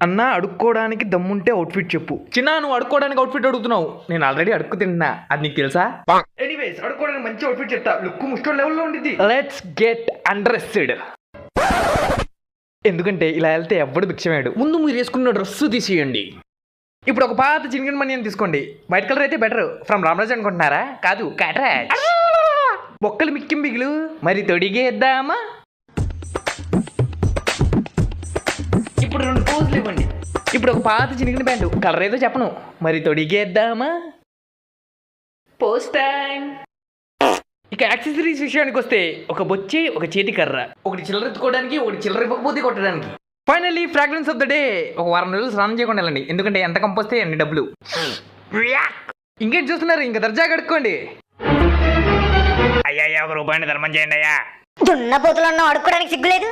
అన్నా అడుక్కోవడానికి దమ్ముంటే అవుట్ఫిట్ చెప్పు. చిన్న నువ్వు అడుక్కోవడానికి అవుట్ఫిట్ అడుగుతున్నావు, నేను ఆల్రెడీ అడుక్కు తింటున్నా, అది నీకు తెలుసా? ఎనీవేస్ అడుక్కోవడానికి మంచి అవుట్ఫిట్ చెప్తా, లుక్ ముస్టోన్ లెవెల్లో ఉండిద్ది. Let's get understood. ఎందుకంటే ఇలా వెళ్తే ఎవ్వడు భిక్షమేడు. ముందు మీరు వేసుకున్న డ్రెస్సు తీసేయండి. ఇప్పుడు ఒక పాత చినిగిన మనీ అని తీసుకోండి. వైట్ కలర్ అయితే బెటర్. ఫ్రమ్ రామరాజ్ అనుకుంటున్నారా? కాదు, కాట్రాజ్. బొక్కలు మిక్కిం బిగులు మరి తొడిగేద్దామా? ఇప్పుడు 2 పోజులు ఇవ్వండి. ఇప్పుడు ఒక పాత చినిగిన ప్యాంటు, కలర్ ఏదో చెప్పను, మరి తొడిగేద్దామా? Post time. ఇక యాక్సెసరీస్ విషయానికి వస్తే ఒక బొచ్చి, ఒక చేతి కర్ర, ఒకటి చిల్లర ఎత్తుకోవడానికి, ఒకటి చిల్లర ఇవ్వకపోతే కొట్టడానికి. Finally fragrance of the day. ఒక వారం రోజులు స్నానం చేయకుండా వెళ్ళండి, ఎందుకంటే ఎంత కంపోస్తే అన్ని డబ్బులు. ఇంకేం చూస్తున్నారు, ఇంకా దర్జా కడుక్కోండి. అయ్యా 1 రూపాయిని ధర్మం చేయండి అయ్యా. దున్నపోతులు అడుక్కోవడానికి సిగ్గులేదు.